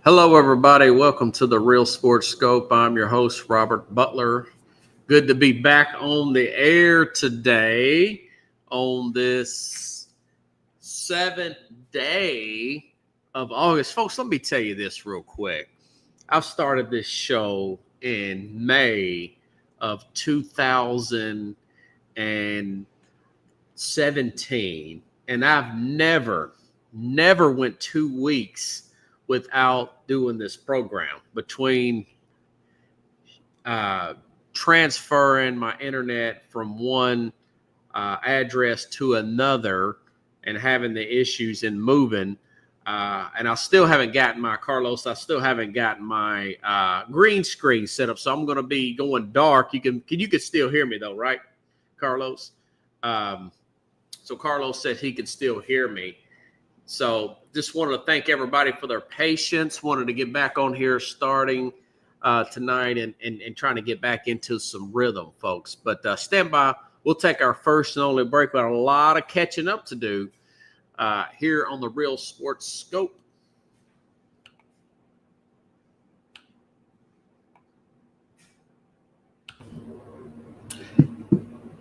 Hello, everybody. Welcome to the Real Sports Scope. I'm your host, Robert Butler. Good to be back on the air today on this seventh day of August. Folks, let me tell you this real quick. I've started this show in May of 2017, and I've never went 2 weeks without doing this program between transferring my internet from one address to another and having the issues in moving. And I still haven't gotten my green screen set up. So I'm going to be going dark. You can still hear me though, right, Carlos? So Carlos said he can still hear me. So just wanted to thank everybody for their patience. Wanted to get back on here starting tonight and trying to get back into some rhythm, folks. But stand by. We'll take our first and only break. But a lot of catching up to do here on the Real Sports Scope.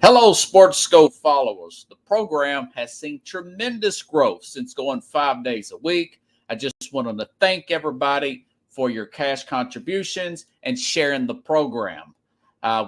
Hello, Sports Scope followers. The program has seen tremendous growth since going 5 days a week. I just wanted to thank everybody for your cash contributions and sharing the program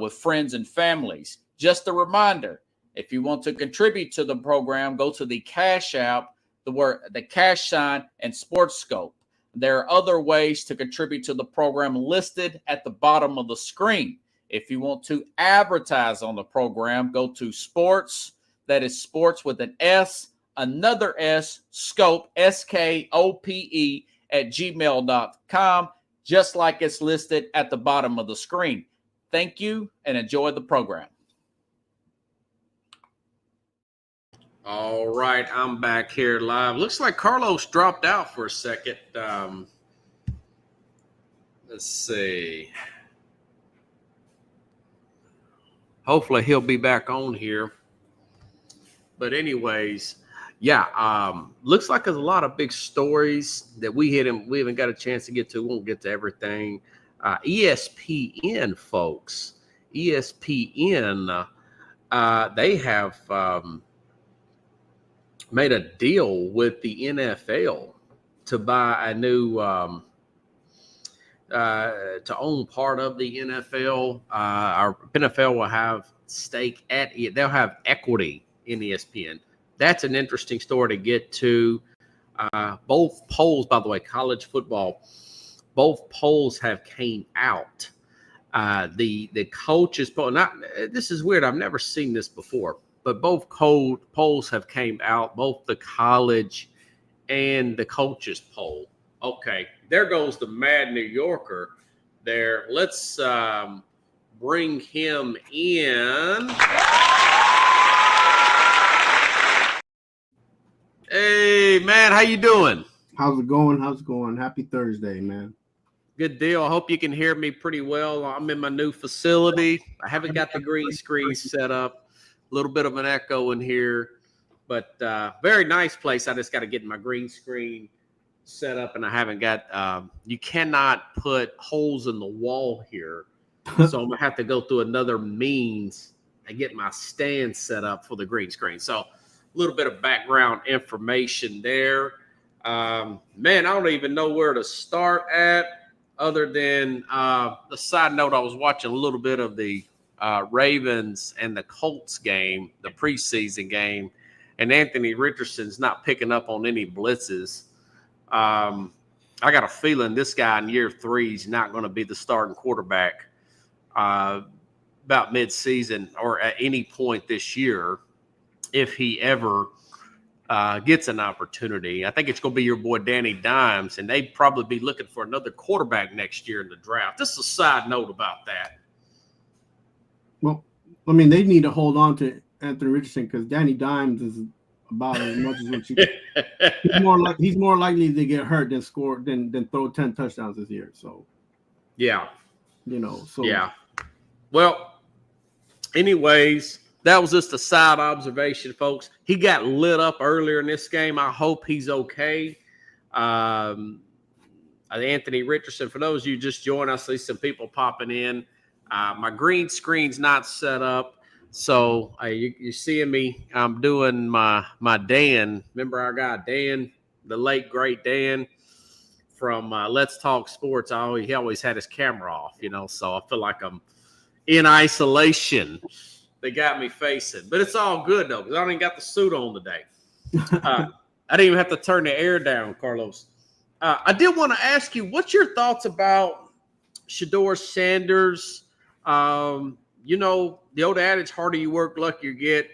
with friends and families. Just a reminder, if you want to contribute to the program, go to the Cash App, the cash sign, and Sports Scope. There are other ways to contribute to the program listed at the bottom of the screen. If you want to advertise on the program, go to sports, that is sports with an S, another S, scope, SKOPE, at gmail.com, just like it's listed at the bottom of the screen. Thank you and enjoy the program. All right, I'm back here live. Looks like Carlos dropped out for a second. Let's see. Hopefully he'll be back on here. But anyways, looks like there's a lot of big stories that we haven't got a chance to get to. We won't get to everything. ESPN, folks. ESPN, they have made a deal with the NFL to buy a new to own part of the NFL. Our NFL will have stake at it. They'll have equity in ESPN. That's an interesting story to get to. Both polls, by the way, college football, both polls have came out. The coaches poll. This is weird. I've never seen this before, but both polls have came out. Both the college and the coaches poll. Okay, there goes the Mad New Yorker there. Let's bring him in. Hey, man, how you doing? How's it going? Happy Thursday, man. Good deal. I hope you can hear me pretty well. I'm in my new facility. I haven't got the green screen set up. A little bit of an echo in here, but very nice place. I just got to get my green screen set up, and I haven't got you cannot put holes in the wall here, so I'm gonna have to go through another means and get my stand set up for the green screen. So a little bit of background information there. Man, I don't even know where to start at other than the side note. I was watching a little bit of the Ravens and the Colts game, the preseason game, and Anthony Richardson's not picking up on any blitzes. I got a feeling this guy in year 3 is not going to be the starting quarterback about mid-season or at any point this year if he ever gets an opportunity. I think it's going to be your boy Danny Dimes, and they'd probably be looking for another quarterback next year in the draft. Just a side note about that. Well, I mean, they need to hold on to Anthony Richardson because Danny Dimes is about as much as what you he's more likely to get hurt than score than throw 10 touchdowns this year. So yeah. Yeah. Well, anyways, that was just a side observation, folks. He got lit up earlier in this game. I hope he's okay. I Anthony Richardson. For those of you just joined, I see some people popping in. My green screen's not set up. So you're seeing me. I'm doing my Dan. Remember our guy Dan, the late great Dan from Let's Talk Sports. He always had his camera off, So I feel like I'm in isolation. They got me facing, but it's all good though because I ain't got the suit on today. I didn't even have to turn the air down, Carlos. I did want to ask you, what's your thoughts about Shedeur Sanders? The old adage, harder you work, luckier you get.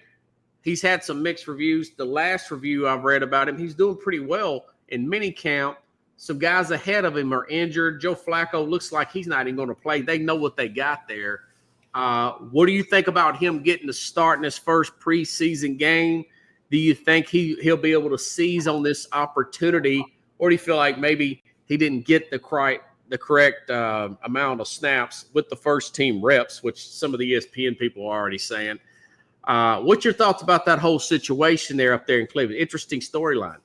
He's had some mixed reviews. The last review I've read about him, he's doing pretty well in minicamp. Some guys ahead of him are injured. Joe Flacco looks like he's not even going to play. They know what they got there. What do you think about him getting to start in his first preseason game? Do you think he'll be able to seize on this opportunity, or do you feel like maybe he didn't get the correct amount of snaps with the first team reps, which some of the ESPN people are already saying? What's your thoughts about that whole situation there up there in Cleveland? Interesting storyline.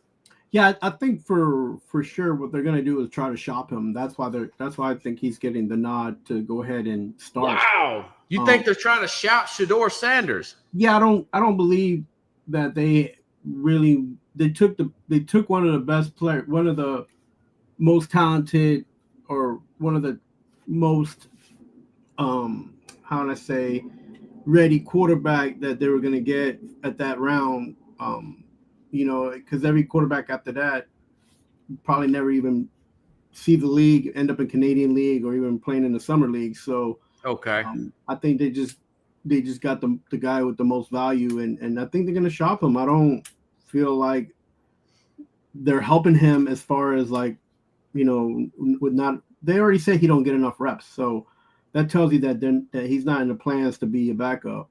Yeah, I think for sure what they're going to do is try to shop him. That's why I think he's getting the nod to go ahead and start. Wow, you think they're trying to shout Shedeur Sanders? Yeah, I don't believe that they took one of the best players, one of the most talented, or one of the most ready quarterback that they were going to get at that round. Because every quarterback after that probably never even see the league, end up in Canadian League, or even playing in the summer league. So okay, I think they just got the guy with the most value, and I think they're going to shop him. I don't feel like they're helping him as far as they already said he don't get enough reps. So that tells you that he's not in the plans to be a backup.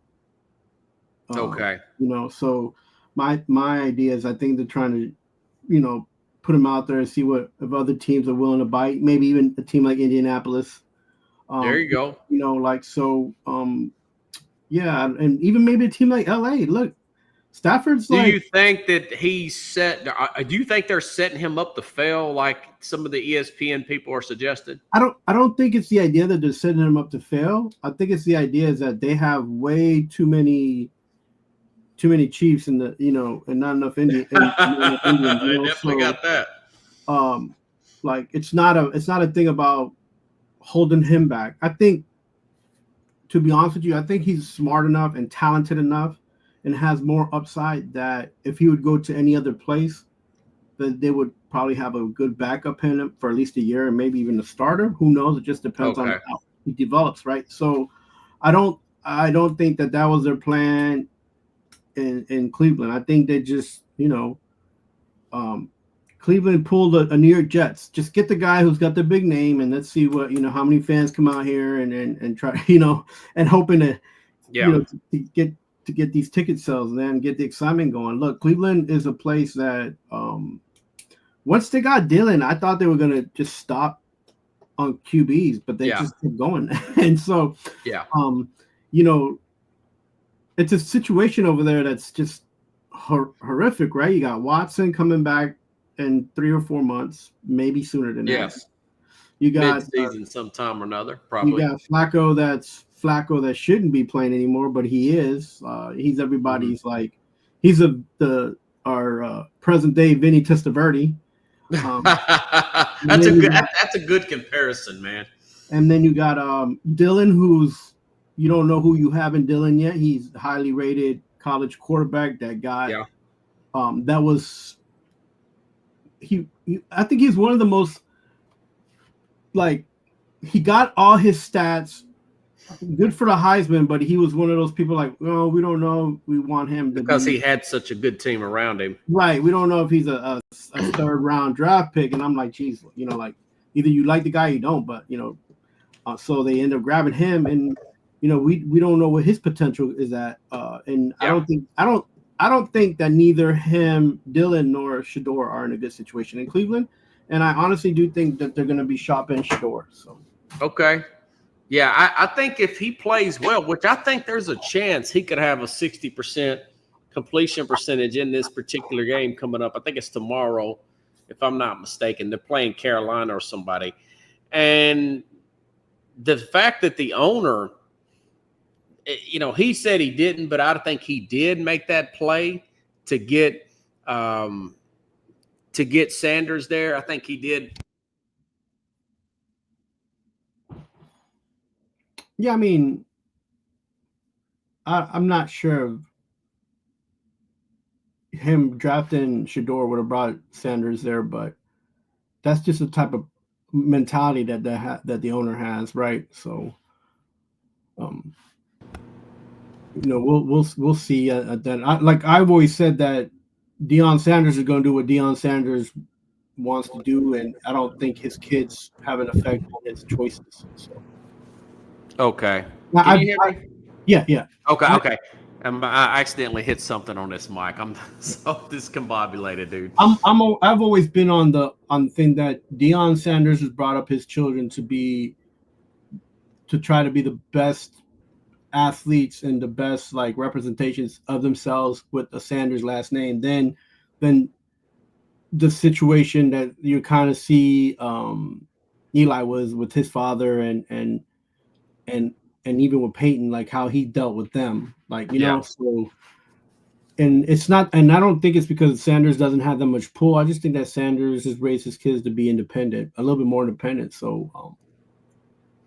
Okay. So my idea is I think they're trying to, put him out there and see if other teams are willing to bite. Maybe even a team like Indianapolis. There you go. Yeah, and even maybe a team like LA. Look, Stafford's Do you think that he's set? Do you think they're setting him up to fail, like some of the ESPN people are suggesting? I don't think it's the idea that they're setting him up to fail. I think it's the idea is that they have way too many Chiefs in the and not enough Indians. They definitely got that. It's not a thing about holding him back. I think, to be honest with you, I think he's smart enough and talented enough and has more upside that if he would go to any other place, that they would probably have a good backup in him for at least a year and maybe even a starter. Who knows? It just depends on how he develops, right? So I don't think that was their plan in Cleveland. I think they just, Cleveland pulled a New York Jets. Just get the guy who's got the big name, and let's see what how many fans come out here and try and hoping to to get these ticket sales and then get the excitement going. Look, Cleveland is a place that once they got Dylan, I thought they were gonna just stop on QBs, but they just kept going. And so it's a situation over there that's just horrific, right? You got Watson coming back in 3 or 4 months, maybe sooner than that. Yes. You got mid-season sometime or another, probably. You got Flacco that shouldn't be playing anymore, but he is. He's everybody's he's our present day Vinny Testaverde. That's a good comparison, man. And then you got Dylan, who's you don't know who you have in Dylan yet. He's a highly rated college quarterback that got that was I think he's one of the most he got all his stats good for the Heisman, but he was one of those people we don't know. We want him because he had such a good team around him. Right. We don't know if he's a third round draft pick. And I'm like, geez, either you like the guy or you don't, but so they end up grabbing him, and we don't know what his potential is at. And I don't think that neither him, Dylan, nor Shedeur are in a good situation in Cleveland. And I honestly do think that they're going to be shopping Shedeur. So okay. Yeah, I think if he plays well, which I think there's a chance he could have a 60% completion percentage in this particular game coming up. I think it's tomorrow. if I'm not mistaken. They're playing Carolina or somebody. And the fact that the owner, he said he didn't, but I think he did make that play to get Sanders there. I think he did. Yeah, I mean, I'm not sure if him drafting Shedeur would have brought Sanders there, but that's just the type of mentality that the owner has, right? So, we'll see. That I've always said that Deion Sanders is going to do what Deion Sanders wants to do, and I don't think his kids have an effect on his choices. So. Okay. Can you hear me? Yeah. Okay. I accidentally hit something on this mic. I'm so discombobulated, dude. I've always been on the thing that Deion Sanders has brought up his children to try to be the best athletes and the best like representations of themselves with a Sanders last name. Then the situation that you kind of see Eli was with his father and even with Peyton, like how he dealt with them, like, know, so, and it's not, and I don't think it's because Sanders doesn't have that much pull. I just think that Sanders has raised his kids to be independent, a little bit more independent. So,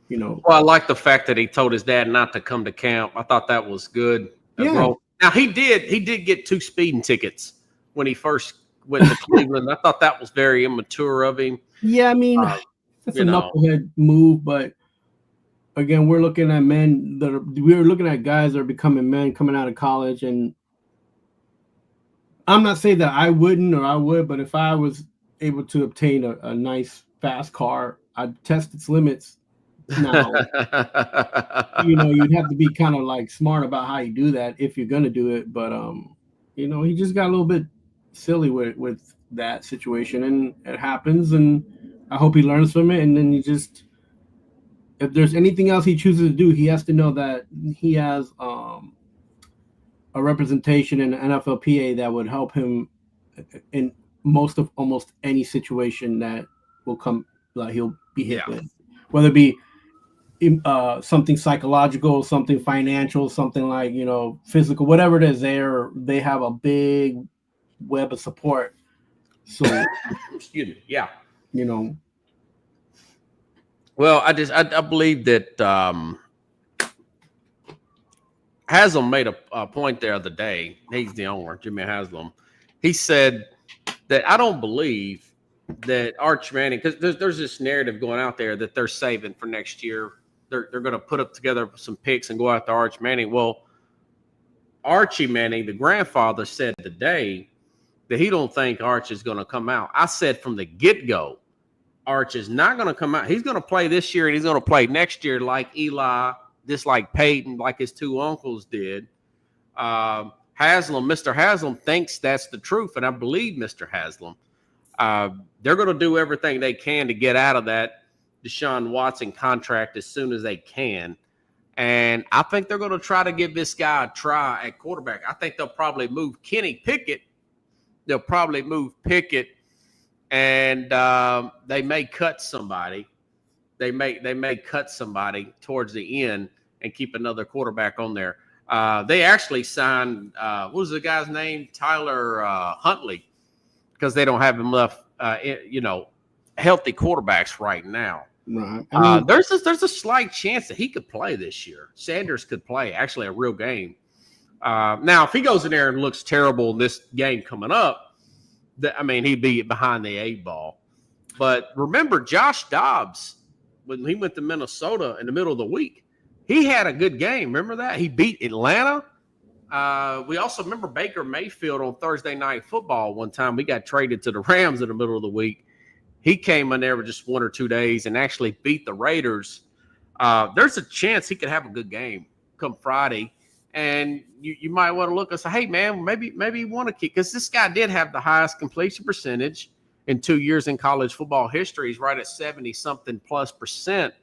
Well, I like the fact that he told his dad not to come to camp. I thought that was good. Yeah. Now he did get 2 speeding tickets when he first went to Cleveland. I thought that was very immature of him. Yeah, I mean, that's a knucklehead move, but again, we're looking at men we're looking at guys that are becoming men coming out of college, and I'm not saying that I wouldn't or I would, but if I was able to obtain a nice fast car, I'd test its limits. Now, you'd have to be kind of like smart about how you do that if you're gonna do it. But he just got a little bit silly with that situation, and it happens. And I hope he learns from it, and then if there's anything else he chooses to do, he has to know that he has a representation in the NFLPA that would help him in almost any situation that will come, like he'll be hit with, whether it be something psychological, something financial, something like physical, whatever it is. They have a big web of support. So, excuse me, yeah. Well, I believe that Haslam made a point the other day. He's the owner, Jimmy Haslam. He said that I don't believe that Arch Manning, because there's this narrative going out there that they're saving for next year. They're going to put up together some picks and go after Arch Manning. Well, Archie Manning, the grandfather, said today that he don't think Arch is going to come out. I said from the get-go, Arch is not going to come out. He's going to play this year, and he's going to play next year like Eli, just like Peyton, like his 2 uncles did. Mr. Haslam thinks that's the truth, and I believe Mr. Haslam. They're going to do everything they can to get out of that Deshaun Watson contract as soon as they can. And I think they're going to try to give this guy a try at quarterback. I think they'll probably move Kenny Pickett. They'll probably move Pickett. And they may cut somebody. They may cut somebody towards the end and keep another quarterback on there. They actually signed what was the guy's name? Tyler Huntley, because they don't have enough healthy quarterbacks right now. Right. I mean, there's a slight chance that he could play this year. Sanders could play actually a real game. Now, if he goes in there and looks terrible in this game coming up, he'd be behind the 8 ball. But remember, Josh Dobbs, when he went to Minnesota in the middle of the week, he had a good game. Remember that? He beat Atlanta. We also remember Baker Mayfield on Thursday Night Football one time. We got traded to the Rams in the middle of the week. He came in there with just 1 or 2 days and actually beat the Raiders. There's a chance he could have a good game come Friday. And you might want to look and say, hey, man, maybe you want to kick. Because this guy did have the highest completion percentage in 2 years in college football history. He's right at 70-something plus percent.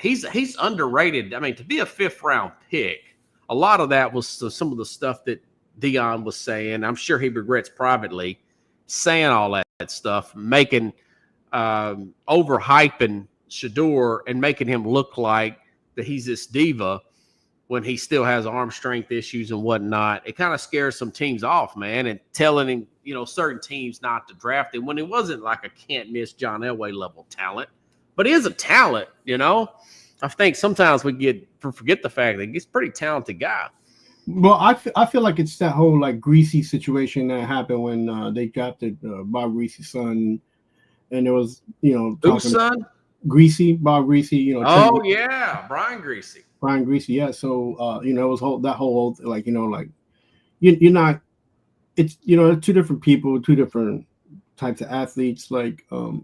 He's underrated. To be a 5th-round pick, a lot of that was some of the stuff that Deion was saying. I'm sure he regrets privately. saying all that stuff, making overhyping Shedeur and making him look like that he's this diva when he still has arm strength issues and whatnot. It kind of scares some teams off, man, and telling him, certain teams not to draft him when he wasn't like a can't miss John Elway level talent, but he is a talent, I think sometimes we forget the fact that he's a pretty talented guy. Well, I feel like it's that whole like Greasy situation that happened when they drafted Bob Greasy's son, and it was whose son? Greasy, Bob Greasy. Oh yeah, Brian Greasy. Brian Greasy, yeah. So it was that whole like you're not. It's two different people, two different types of athletes. Like the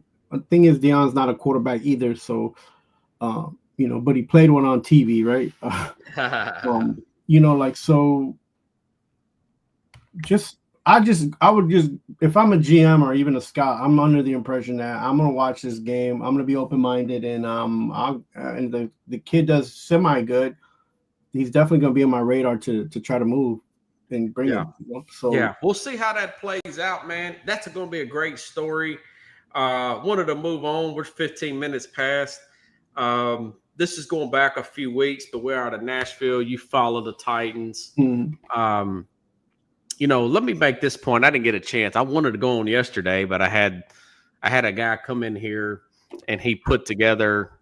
thing is, Deion's not a quarterback either, so but he played one on TV, right? So I would just, if I'm a GM or even a scout, I'm under the impression that I'm going to watch this game. I'm going to be open-minded, and and the kid does semi good. He's definitely going to be on my radar to try to move and bring him. So yeah, we'll see how that plays out, man. That's going to be a great story. Wanted to move on. We're 15 minutes past. This is going back a few weeks, but we're out of Nashville. You follow the Titans. Mm-hmm. Let me make this point. I didn't get a chance. I wanted to go on yesterday, but I had a guy come in here and he put together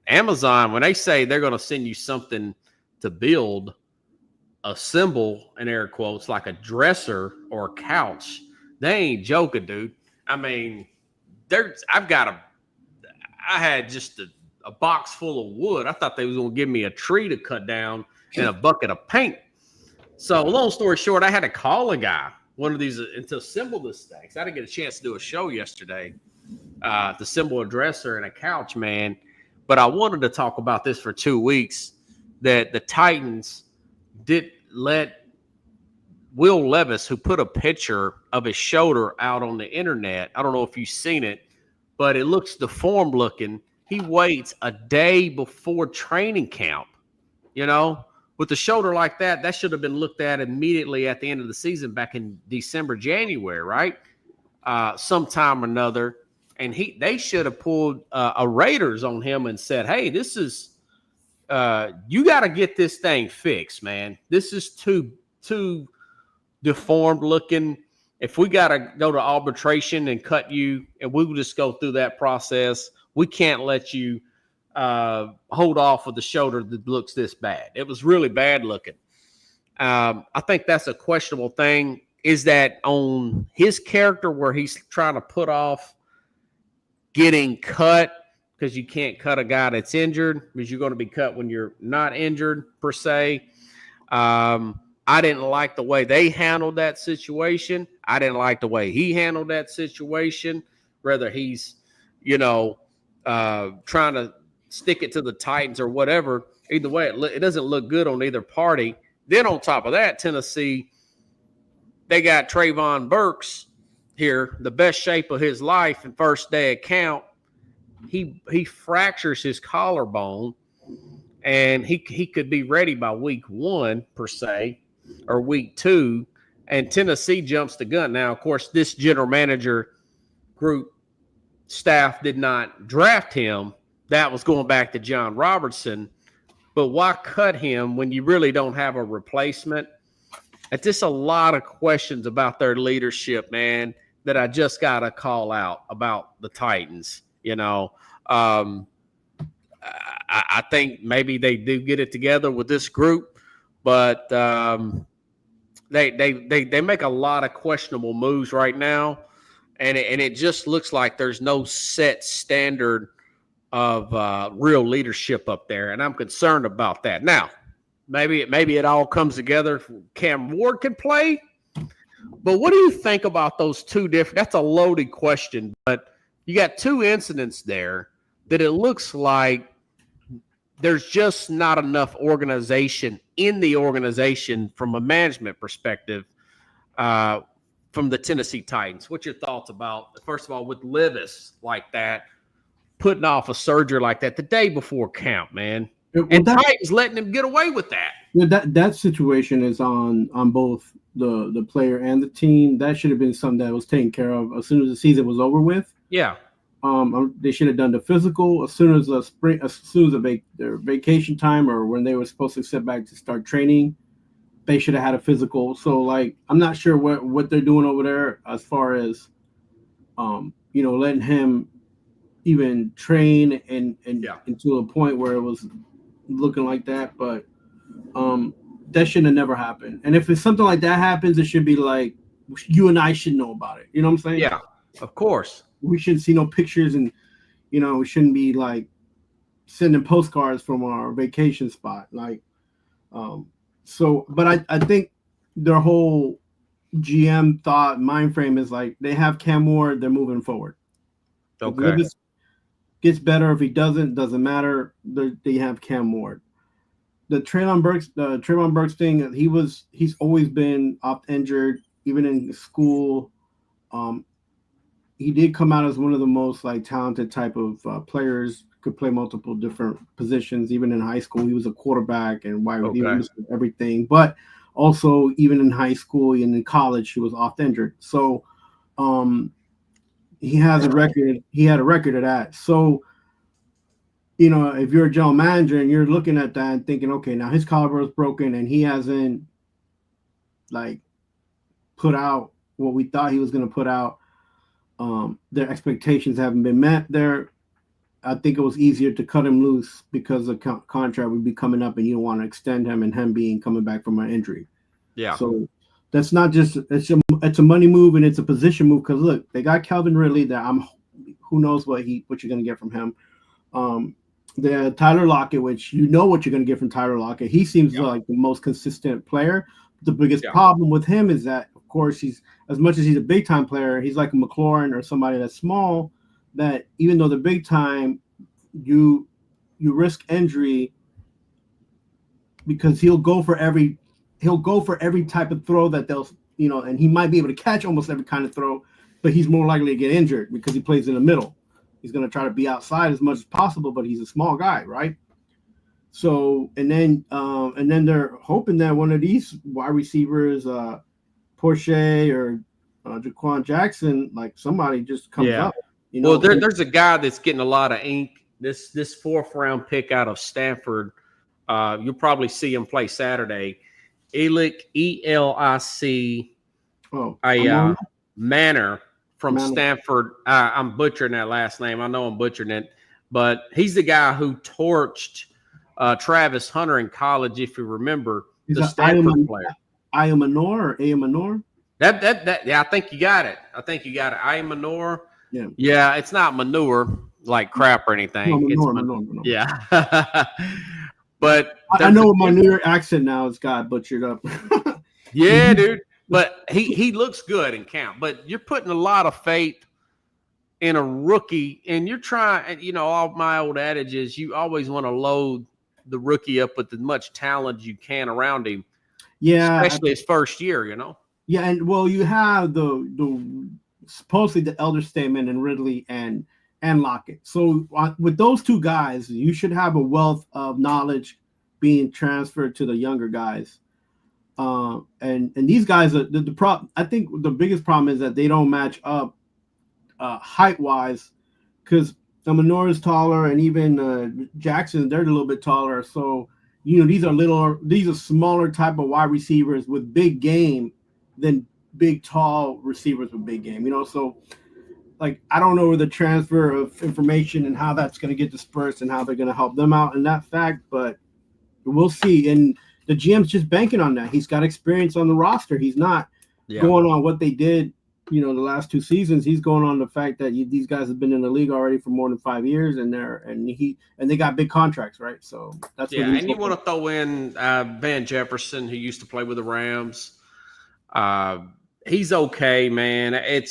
Amazon. When they say they're going to send you something to build, assemble in air quotes, like a dresser or a couch, they ain't joking, dude. I mean, I had just a box full of wood. I thought they was going to give me a tree to cut down and a bucket of paint. So long story short, I had to call a guy, one of these, and to assemble this thing. So I didn't get a chance to do a show yesterday to assemble a dresser and a couch, man. But I wanted to talk about this for 2 weeks, that the Titans did let Will Levis, who put a picture of his shoulder out on the internet. I don't know if you've seen it, but it looks deformed looking. He waits a day before training camp, with the shoulder like that. That should have been looked at immediately at the end of the season back in December, January, right? Sometime or another. And they should have pulled a Raiders on him and said, hey, this is you got to get this thing fixed, man. This is too deformed looking. If we got to go to arbitration and cut you, and we will just go through that process, we can't let you hold off with the shoulder that looks this bad. It was really bad looking. I think that's a questionable thing. Is that on his character where he's trying to put off getting cut because you can't cut a guy that's injured because you're going to be cut when you're not injured per se. I didn't like the way they handled that situation. I didn't like the way he handled that situation. Whether he's, trying to stick it to the Titans or whatever. Either way, it doesn't look good on either party. Then on top of that, Tennessee, they got Trayvon Burks here, the best shape of his life in first day of camp. He fractures his collarbone, and he could be ready by week 1 per se, or week 2. And Tennessee jumps the gun. Now, of course, this general manager group staff did not draft him. That was going back to John Robertson. But why cut him when you really don't have a replacement? It's just a lot of questions about their leadership, man, that I just got to call out about the Titans. I think maybe they do get it together with this group, but they make a lot of questionable moves right now, and it just looks like there's no set standard of real leadership up there, and I'm concerned about that. Now, maybe it all comes together. Cam Ward can play, but what do you think about those two different? That's a loaded question, but you got two incidents there that it looks like there's just not enough organization in the organization from a management perspective from the Tennessee Titans. What's your thoughts about, first of all, with Levis like that, putting off a surgery like that the day before camp, man? And Titans letting him get away with that. Yeah, that situation is on both the player and the team. That should have been something that was taken care of as soon as the season was over with. Yeah. They should have done the physical as soon as the spring, as soon as their vacation time or when they were supposed to sit back to start training. They should have had a physical. So like, I'm not sure what they're doing over there as far as, letting him even train and to a point where it was looking like that. But that shouldn't have never happened. And if it's something like that happens, it should be like you and I should know about it. You know what I'm saying? Yeah, of course. We shouldn't see no pictures, and we shouldn't be like sending postcards from our vacation spot. Like, but I think their whole GM thought mind frame is like they have Cam Ward, they're moving forward. Okay. If it gets better, if he doesn't matter. They have Cam Ward. The Treylon Burks thing, he's always been oft injured, even in school. He did come out as one of the most like talented type of players. Could play multiple different positions. Even in high school, he was a quarterback and wide receiver, everything. But also, even in high school and in college, he was oft injured. So, he has a record. He had a record of that. So, if you're a general manager and you're looking at that and thinking, okay, now his collarbone is broken and he hasn't like put out what we thought he was going to put out. Their expectations haven't been met there. I think it was easier to cut him loose because the contract would be coming up and you don't want to extend him and him coming back from an injury. Yeah. So that's not just it's a money move and it's a position move because look, they got Calvin Ridley that who knows what you're going to get from him. The Tyler Lockett, which what you're going to get from Tyler Lockett. He seems like the most consistent player. The biggest problem with him is that, of course, he's as much as he's a big time player, he's like a McLaurin or somebody that's small. That even though they're big time, you risk injury because he'll go for every type of throw that they'll and he might be able to catch almost every kind of throw, but he's more likely to get injured because he plays in the middle. He's going to try to be outside as much as possible, but he's a small guy, right? So, and then they're hoping that one of these wide receivers, Porsche or Jaquan Jackson, like somebody just comes up. Well, there's a guy that's getting a lot of ink. This 4th round pick out of Stanford. You'll probably see him play Saturday. Elic, E-L-I-C, Manor. From Stanford. I'm butchering that last name. I know I'm butchering it, but he's the guy who torched Travis Hunter in college, if you remember. The Stanford player. Ayamanor? I think you got it. Ayamanor. Yeah, it's not manure like crap or anything. No, manure. Yeah. But I know my New York accent now has got butchered up. Yeah, dude. But he looks good in camp. But you're putting a lot of faith in a rookie, and you're trying, all my old adage is you always want to load the rookie up with as much talent as you can around him. Yeah. Especially his first year, Yeah, and you have the supposedly the elder statement and Ridley and Lockett. So with those two guys, you should have a wealth of knowledge being transferred to the younger guys. And these guys are I think the biggest problem is that they don't match up height wise because Manor is taller and even Jackson, they're a little bit taller. So, these are smaller type of wide receivers with big game than big, tall receivers with big game, so like, I don't know the transfer of information and how that's going to get dispersed and how they're going to help them out in that fact, but we'll see. And the GM's just banking on that. He's got experience on the roster. He's not going on what they did, the last 2 seasons. He's going on the fact that these guys have been in the league already for more than 5 years, and they got big contracts, right? So that's what and you want to throw in Van Jefferson, who used to play with the Rams. He's okay, man.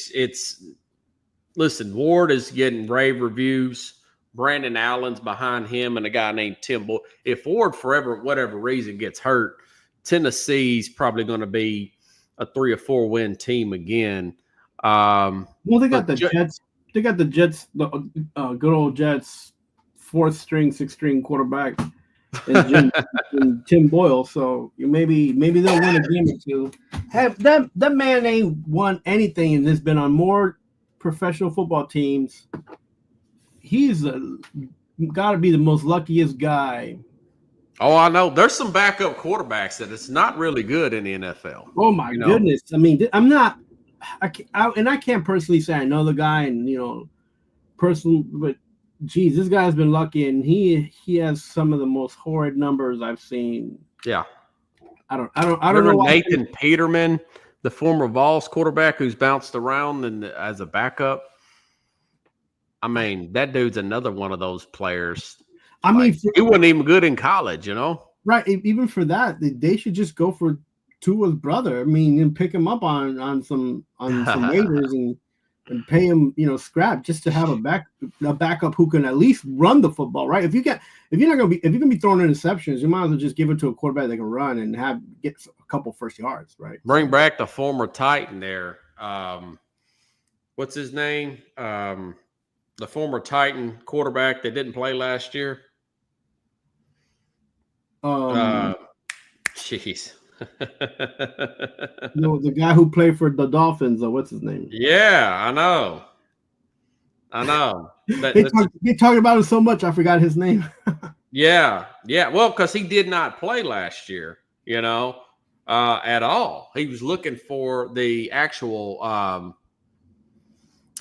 Listen, Ward is getting rave reviews. Brandon Allen's behind him and a guy named Tim Boyle. If Ward, for whatever reason, gets hurt, Tennessee's probably going to be a 3 or 4 win team again. They got the Jets. They got the Jets, the good old Jets, 4th string, 6th string quarterback. and Tim Boyle. So maybe they'll win a game or two. Have that man ain't won anything and has been on more professional football teams. He's got to be the most luckiest guy. Oh, I know. There's some backup quarterbacks that it's not really good in the NFL. Oh my goodness! I mean, I'm not. I can't personally say I know the guy, and but geez, this guy's been lucky, and he has some of the most horrid numbers I've seen. Yeah, I don't know. Nathan Peterman, the former Vols quarterback who's bounced around as a backup. I mean, that dude's another one of those players. I mean, he wasn't even good in college, Right. Even for that, they should just go for Tua's brother. I mean, and pick him up on some waivers and pay him, scrap just to have a backup who can at least run the football, right? If you're gonna be throwing interceptions, you might as well just give it to a quarterback that can run and get a couple first yards, right? Bring back the former Titan there. What's his name? The former Titan quarterback that didn't play last year. Jeez. The guy who played for the Dolphins, what's his name? Yeah, I know. They talked about it so much, I forgot his name. Yeah. Well, because he did not play last year, at all. He was looking for the actual.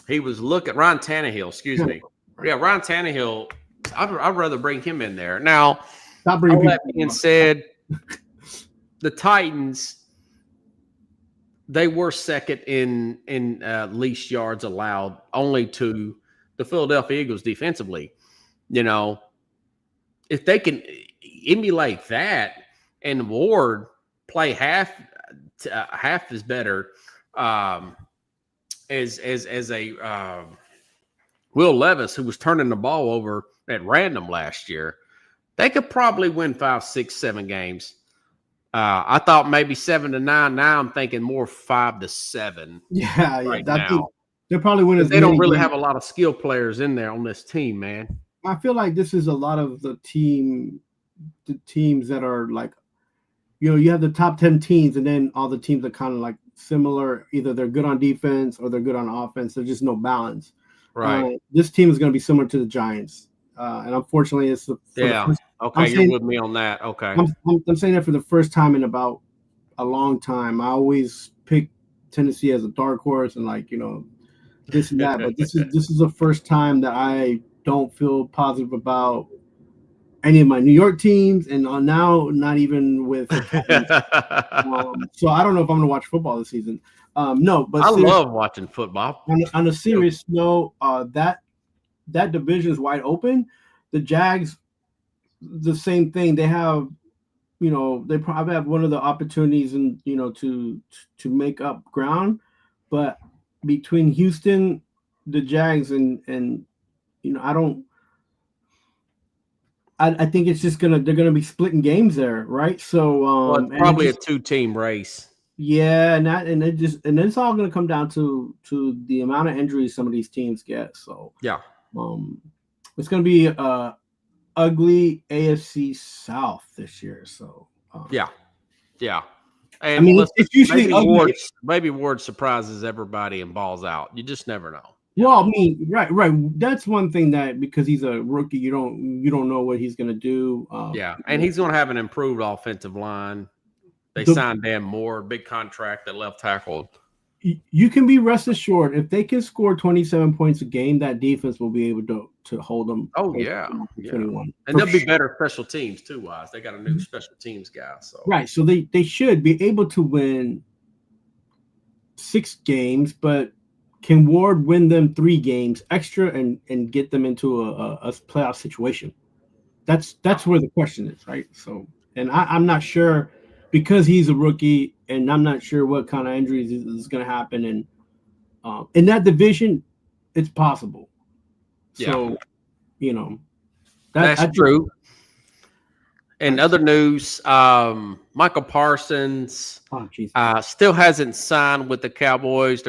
He was looking Ryan Tannehill. Excuse me. Yeah, Ryan Tannehill. I'd rather bring him in there now. All that being said, the Titans, they were second in least yards allowed, only to the Philadelphia Eagles defensively. If they can emulate that and Ward play half as better as a Will Levis, who was turning the ball over at random last year, they could probably win 5, 6, 7 games. I thought maybe 7-9. Now I'm thinking more 5-7. Yeah, right now. They'll probably win. They don't really have a lot of skill players in there on this team, man. I feel like this is a lot of the teams that are like, you have the top 10 teams, and then all the teams are kind of like similar. Either they're good on defense or they're good on offense. There's just no balance. Right. This team is going to be similar to the Giants, and unfortunately, it's okay, you're with me on that. Okay, I'm saying that for the first time in about a long time. I always pick Tennessee as a dark horse, and this and that. But this is the first time that I don't feel positive about any of my New York teams, and now not even with. So I don't know if I'm going to watch football this season. No, but I love watching football. On a serious note, that division is wide open. The Jags, the same thing. They have, they probably have one of the opportunities and to make up ground, but between Houston, the Jags, and I think it's just they're gonna be splitting games there, right? So it's probably a 2-team race. Yeah, and it's all gonna come down to the amount of injuries some of these teams get. So yeah, it's gonna be ugly AFC South this year. So yeah. And I mean, it's usually maybe Ward surprises everybody and balls out. You just never know. Well, I mean, right. That's one thing that because he's a rookie, you don't know what he's gonna do. And he's gonna have an improved offensive line. They signed Dan Moore, big contract at left tackle. You can be rest assured if they can score 27 points a game, that defense will be able to hold them. Oh yeah, 21. And they'll be better special teams too. Wise, they got a new special teams guy. So right, so they should be able to win 6 games, but can Ward win them 3 games extra and get them into a playoff situation? That's where the question is, right? So, and I'm not sure. Because he's a rookie, and I'm not sure what kind of injuries is going to happen, and in that division, it's possible. So, that's true. In other news, Michael Parsons still hasn't signed with the Cowboys.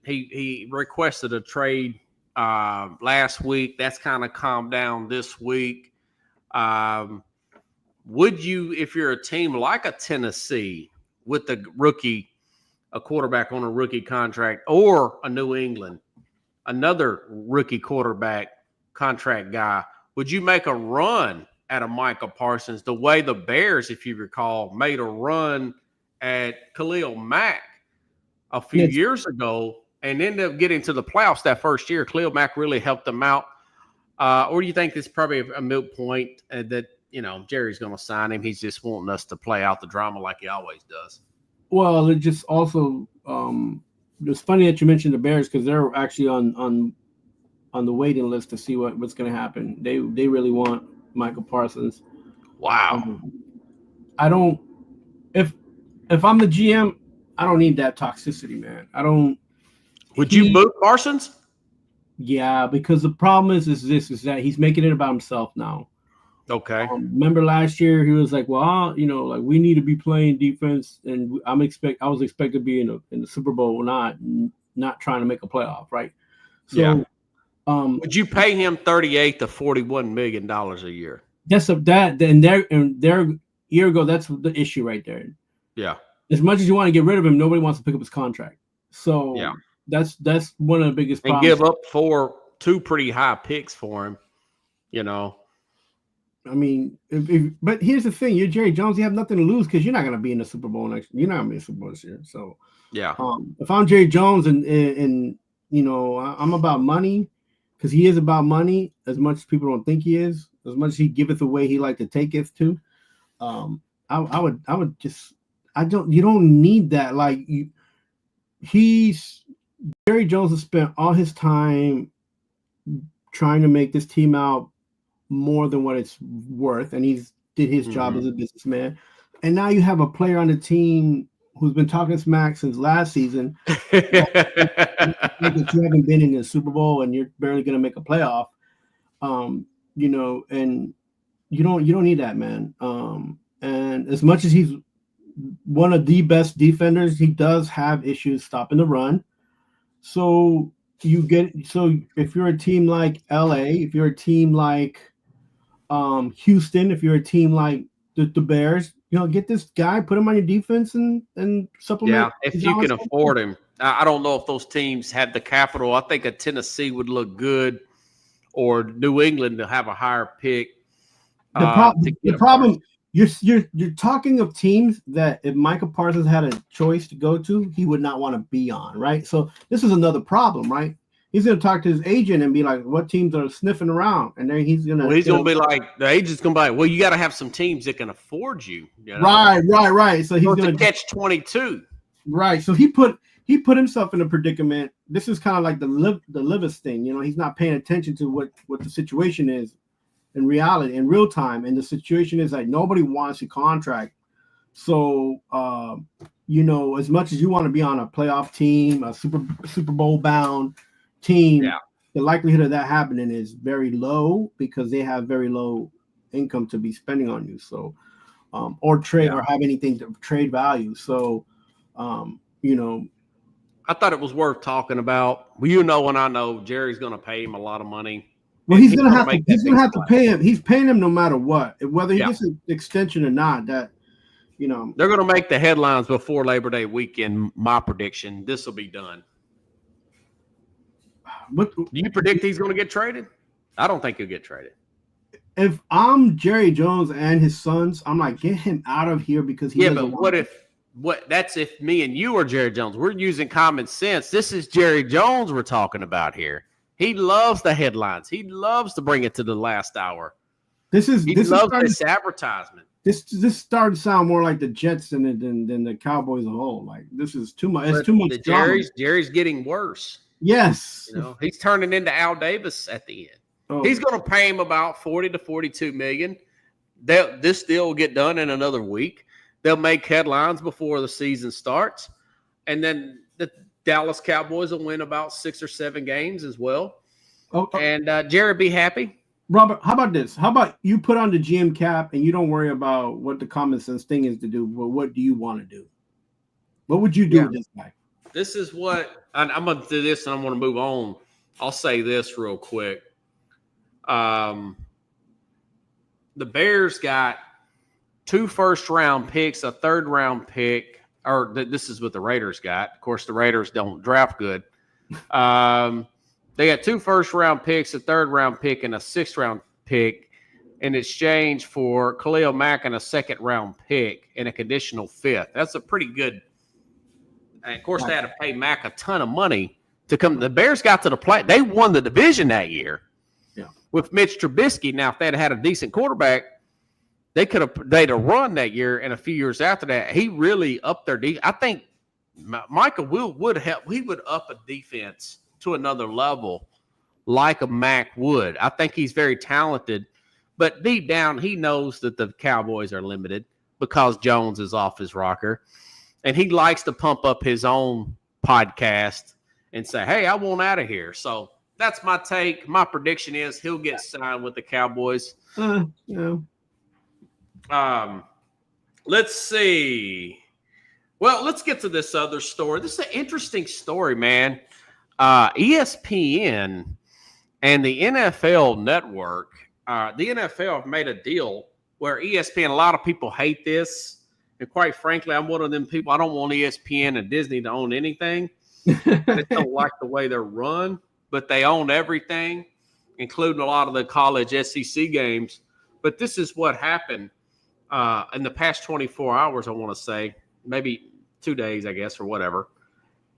He requested a trade last week. That's kind of calmed down this week. would you, if you're a team like a Tennessee with a quarterback on a rookie contract, or a New England, another rookie quarterback contract guy, would you make a run at a Micah Parsons the way the Bears, if you recall, made a run at Khalil Mack a few years ago and ended up getting to the playoffs that first year? Khalil Mack really helped them out. Or do you think this is probably a moot point that, Jerry's going to sign him? He's just wanting us to play out the drama like he always does. Well, it just also it's funny that you mentioned the Bears, because they're actually on the waiting list to see what's going to happen. They really want Michael Parsons. Wow. I don't. If I'm the GM, I don't need that toxicity, man. I don't. Would you boot Parsons? Yeah, because the problem is that he's making it about himself now. Okay. Remember last year he was like, well, like we need to be playing defense, and I was expected to be in the Super Bowl, not trying to make a playoff, right? So, yeah. Would you pay him $38 to $41 million a year? That's their year ago. That's the issue right there. Yeah. As much as you want to get rid of him, nobody wants to pick up his contract. So yeah, that's one of the biggest problems. And give up two pretty high picks for him. I mean, but here's the thing: you're Jerry Jones. You have nothing to lose because you're not going to be in the Super Bowl next. You're not going to be in the Super Bowl this year. So yeah, if I'm Jerry Jones and I'm about money, because he is about money as much as people don't think he is. As much as he giveth away, he like to take it too. I would just. You don't need that. Like Jerry Jones has spent all his time trying to make this team out more than what it's worth, and he's did his job as a businessman. And now you have a player on the team who's been talking smack since last season. That you haven't been in the Super Bowl and you're barely going to make a playoff. And you don't need that, man. And as much as he's one of the best defenders, he does have issues stopping the run. So if you're a team like LA, if you're a team like Houston, if you're a team like the Bears, get this guy, put him on your defense and supplement. Yeah, if you can afford him. I don't know if those teams have the capital. I think a Tennessee would look good, or New England to have a higher pick. The problem, you're talking of teams that if Michael Parsons had a choice to go to, he would not want to be on, right? So this is another problem, right? He's going to talk to his agent and be like, what teams are sniffing around? And then he's going to... Well, he's going to be like, the agent's going to be like, well, you got to have some teams that can afford you. Right. So he's going to catch 22. Right. So he put himself in a predicament. This is kind of like the Levis thing. He's not paying attention to what the situation is in reality, in real time. And the situation is like nobody wants a contract. So, as much as you want to be on a playoff team, a Super Bowl bound team, the likelihood of that happening is very low because they have very low income to be spending on you. So, or trade or have anything to trade value. So, I thought it was worth talking about. Well, and I know Jerry's going to pay him a lot of money. Well, he's going to have to pay him. He's paying him no matter what, whether he gets an extension or not. That they're going to make the headlines before Labor Day weekend. My prediction: this will be done. Do you predict he's going to get traded? I don't think he'll get traded. If I'm Jerry Jones and his sons, I'm like, get him out of here because he. Yeah, but that's if me and you are Jerry Jones. We're using common sense. This is Jerry Jones we're talking about here. He loves the headlines. He loves to bring it to the last hour. He loves this advertisement. This started to sound more like the Jets than the Cowboys as a whole. Like this is too much. It's too much. Jerry's getting worse. Yes. He's turning into Al Davis at the end. Oh. He's going to pay him about $40 to $42 million. This deal will get done in another week. They'll make headlines before the season starts, and then the Dallas Cowboys will win about 6 or 7 games as well. And Jerry be happy. Robert, how about this? How about you put on the GM cap and you don't worry about what the common sense thing is to do, but what do you want to do? What would you do with this guy? This is what I'm going to do this, and I'm going to move on. I'll say this real quick. The Bears got 2 first-round picks, a third-round pick, or this is what the Raiders got. Of course, the Raiders don't draft good. They got 2 first-round picks, a third-round pick, and a 6th-round pick in exchange for Khalil Mack and a 2nd-round pick and a conditional 5th. That's a pretty good. And of course, they had to pay Mack a ton of money to come. The Bears got to the play. They won the division that year with Mitch Trubisky. Now, if they had had a decent quarterback, they'd have run that year, and a few years after that, he really upped their defense. I think Michael would help. He would up a defense to another level like a Mack would. I think he's very talented, but deep down, he knows that the Cowboys are limited because Jones is off his rocker, and he likes to pump up his own podcast and say, hey, I want out of here. So that's my take. My prediction is he'll get signed with the Cowboys. Let's see. Well, let's get to this other story. This is an interesting story, man. ESPN and the NFL Network, the NFL have made a deal where ESPN, a lot of people hate this. And quite frankly, I'm one of them people. I don't want ESPN and Disney to own anything. I just don't like the way they're run, but they own everything, including a lot of the college SEC games. But this is what happened in the past 24 hours, I want to say, maybe 2 days, I guess, or whatever.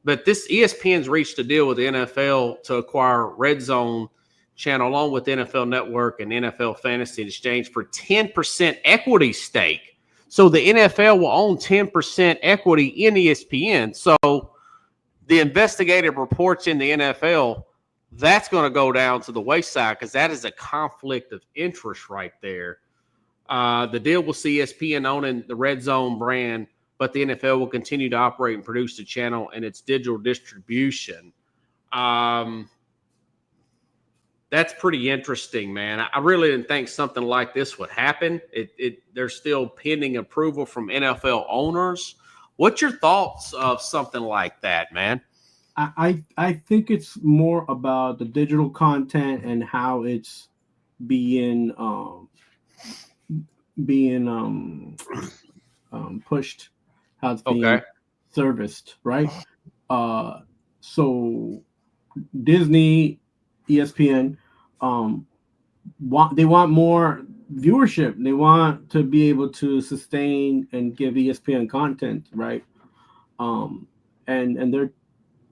But this ESPN's reached a deal with the NFL to acquire Red Zone channel along with NFL Network and NFL Fantasy in exchange for 10% equity stake. So the NFL will own 10% equity in ESPN. So the investigative reports in the NFL, that's going to go down to the wayside because that is a conflict of interest right there. The deal will see ESPN owning the Red Zone brand, but the NFL will continue to operate and produce the channel and its digital distribution. That's pretty interesting, man. I really didn't think something like this would happen. There's still pending approval from NFL owners. What's your thoughts of something like that, man? I think it's more about the digital content and how it's being pushed, how it's being serviced, right? So Disney, ESPN, they want more viewership. They want to be able to sustain and give ESPN content, right? And they're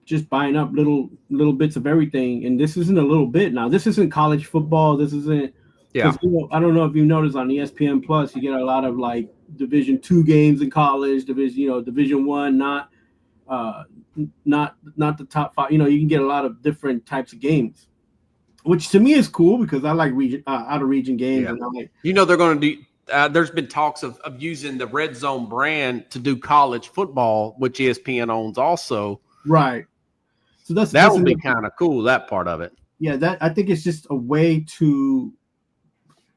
just buying up little bits of everything. And this isn't a little bit now. This isn't college football. This isn't. Yeah. I don't know if you noticed on ESPN Plus, you get a lot of like Division II games in college, Division I, not the top 5. You can get a lot of different types of games, which to me is cool because I like out of region games. Yeah. And I like, they're going to do. There's been talks of using the Red Zone brand to do college football, which ESPN owns also. Right. So that would be kind of cool. That part of it. Yeah, I think it's just a way to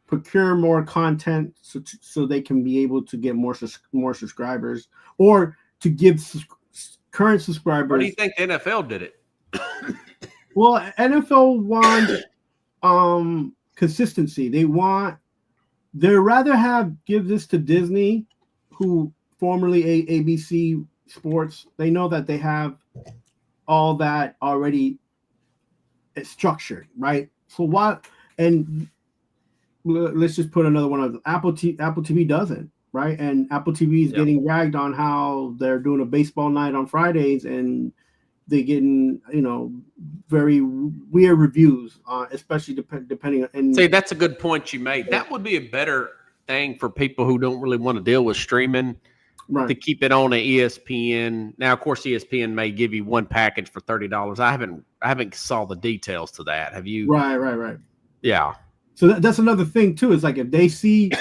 procure more content so they can be able to get more subscribers, or to give current subscribers. What do you think the NFL did it? Well, NFL wants consistency. They'd rather give this to Disney, who formerly ABC Sports. They know that they have all that already structured, right? So what? And let's just put another one of Apple TV doesn't, right? And Apple TV is getting ragged on how they're doing a baseball night on Fridays and they're getting, very weird reviews, especially depending on. And see, that's a good point you made. That would be a better thing for people who don't really want to deal with streaming, right, to keep it on an ESPN. Now, of course, ESPN may give you one package for $30. I haven't saw the details to that. Have you? Right. Yeah. So that's another thing too. Is like if they see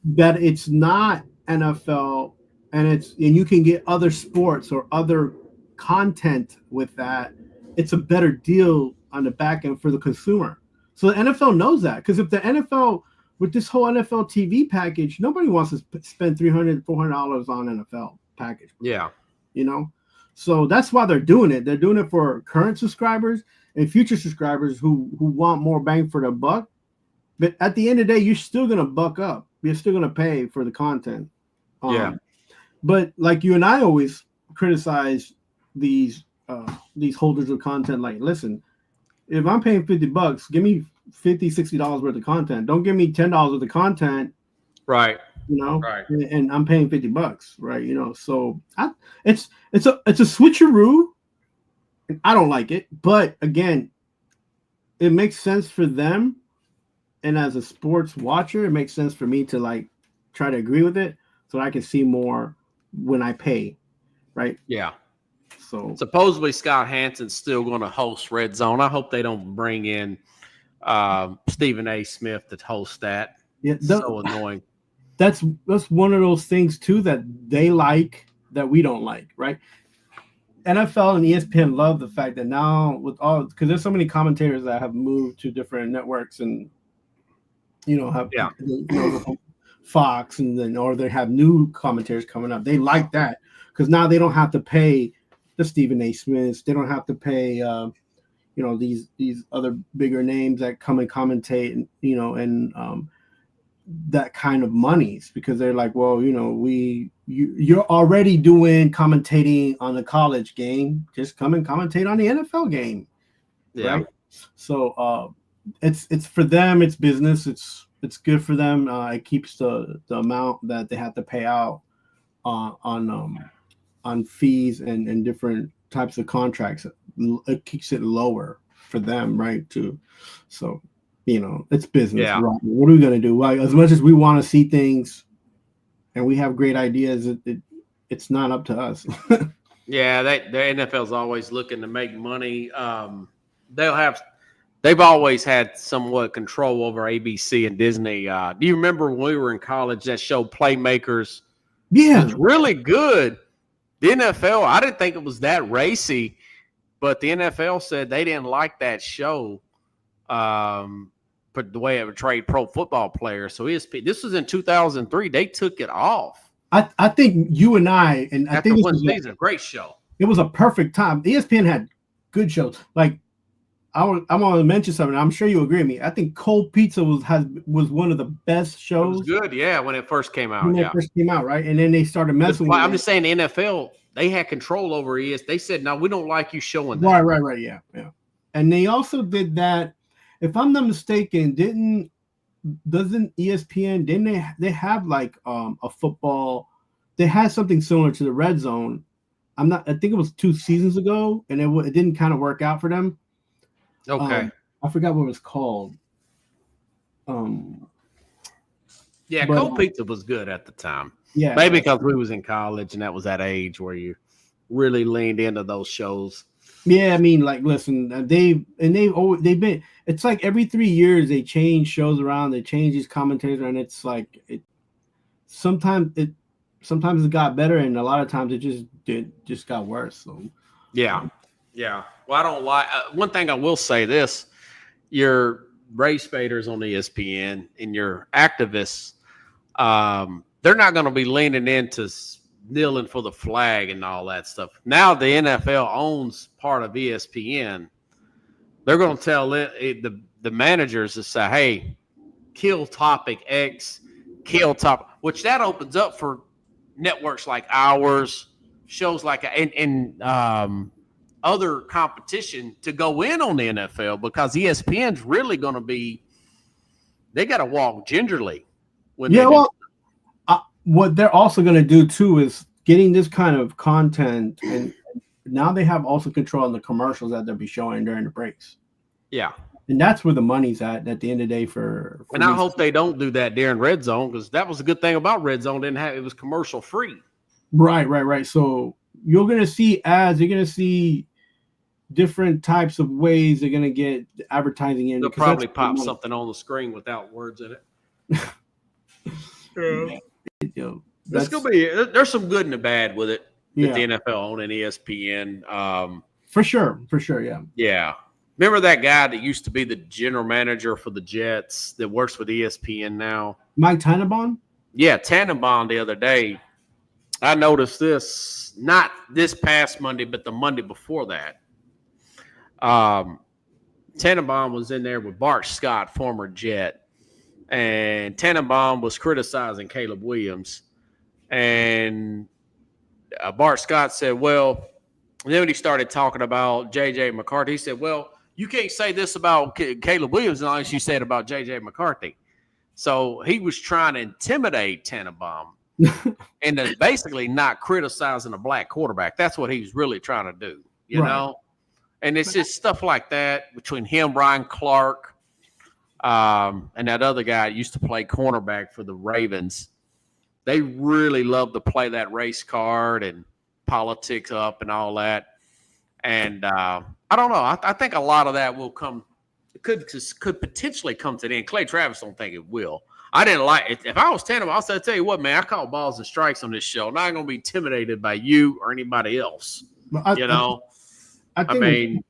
that it's not NFL and you can get other sports or other content with that, it's a better deal on the back end for the consumer. So the NFL knows that, because if the NFL, with this whole NFL TV package, nobody wants to spend $300, $400 on NFL package. Yeah. So that's why they're doing it. They're doing it for current subscribers and future subscribers who want more bang for their buck. But at the end of the day, you're still going to buck up. you're still gonna pay for the content. Yeah. But like you and I always criticize these holders of content. Like, listen, if I'm paying $50, give me $50-$60 worth of content. Don't give me $10 worth of content. Right. Right. And I'm paying $50, right? So it's a switcheroo. I don't like it, but again, it makes sense for them. And as a sports watcher, it makes sense for me to like try to agree with it so I can see more when I pay, right? Yeah. So supposedly Scott Hanson's still going to host Red Zone. I hope they don't bring in Stephen A. Smith to host that. Yeah, so annoying. That's one of those things too that they like that we don't like, right? NFL and ESPN love the fact that now with all because there's so many commentators that have moved to different networks and have Fox and then or they have new commentators coming up. They like that because now they don't have to pay the Stephen A. Smiths. They don't have to pay these other bigger names that come and commentate and that kind of monies because they're like, well, you're already doing commentating on the college game, just come and commentate on the NFL game. Yeah. Right? So it's for them, it's business, it's good for them. It keeps the amount that they have to pay out on fees and different types of contracts. It keeps it lower for them, right? Too. So it's business. Yeah. Right? What are we gonna do? Like, as much as we want to see things, and we have great ideas, it's not up to us. Yeah, the NFL's always looking to make money. They've always had somewhat control over ABC and Disney. Do you remember when we were in college that show Playmakers? Yeah, it was really good. The NFL, I didn't think it was that racy, but the NFL said they didn't like that show. But the way it portrayed pro football players. So ESPN, this was in 2003. They took it off. I think you and I think one season, great show. It was a perfect time. ESPN had good shows. Like I want to mention something. I'm sure you agree with me. I think Cold Pizza was one of the best shows. It was good, yeah, when it first came out. When it first came out, right? And then they started messing with it. I'm just saying the NFL, they had control over ES. They said, no, we don't like you showing that. Right, yeah. And they also did that. If I'm not mistaken, doesn't ESPN didn't they have like a football? They had something similar to the Red Zone. I think it was 2 seasons ago, and it didn't kind of work out for them. Okay, I forgot what it was called. Cold Pizza was good at the time. Yeah, maybe because we was in college and that was that age where you really leaned into those shows. Yeah, I mean, like, listen, they've been. It's like every 3 years they change shows around, they change these commentators, and it's like sometimes it got better, and a lot of times it just got worse. So yeah. Well, I don't like one thing. I will say this: your race baiters on ESPN and your activists, they're not going to be leaning into kneeling for the flag and all that stuff. Now the NFL owns part of ESPN. They're going to tell the managers to say, hey, kill topic X, kill topic, which that opens up for networks like ours, shows like and other competition to go in on the NFL because ESPN's really going to be, they got to walk gingerly. What they're also going to do too is getting this kind of content, and now they have also control on the commercials that they'll be showing during the breaks. Yeah, and that's where the money's at the end of the day for and I hope they don't do that during Red Zone because that was a good thing about Red Zone. It was commercial free. Right. So you're going to see ads. You're going to see different types of ways they're going to get advertising in. They'll probably pop something on the screen without words in it. That's gonna be. There's some good and the bad with it. With the NFL owning ESPN. For sure. Yeah. Yeah. Remember that guy that used to be the general manager for the Jets that works with ESPN now? Mike Tannenbaum? Yeah, Tannenbaum the other day. I noticed this, not this past Monday, but the Monday before that. Tannenbaum was in there with Bart Scott, former Jet. and Tannenbaum was criticizing Caleb Williams. And Bart Scott said, well, and then when he started talking about J.J. McCarthy, he said, well, you can't say this about Caleb Williams unless you said about J.J. McCarthy. So he was trying to intimidate Tannenbaum and basically not criticizing a black quarterback. That's what he was really trying to do, you know? And it's just stuff like that between him, Ryan Clark, and that other guy that used to play cornerback for the Ravens. They really love to play that race card and politics up and all that. And I don't know. I think a lot of that will come. It could potentially come to the end. Clay Travis don't think it will. I didn't like it. If I was Tannenbaum, I said, tell you what, man, I call balls and strikes on this show. I'm not going to be intimidated by you or anybody else. I mean,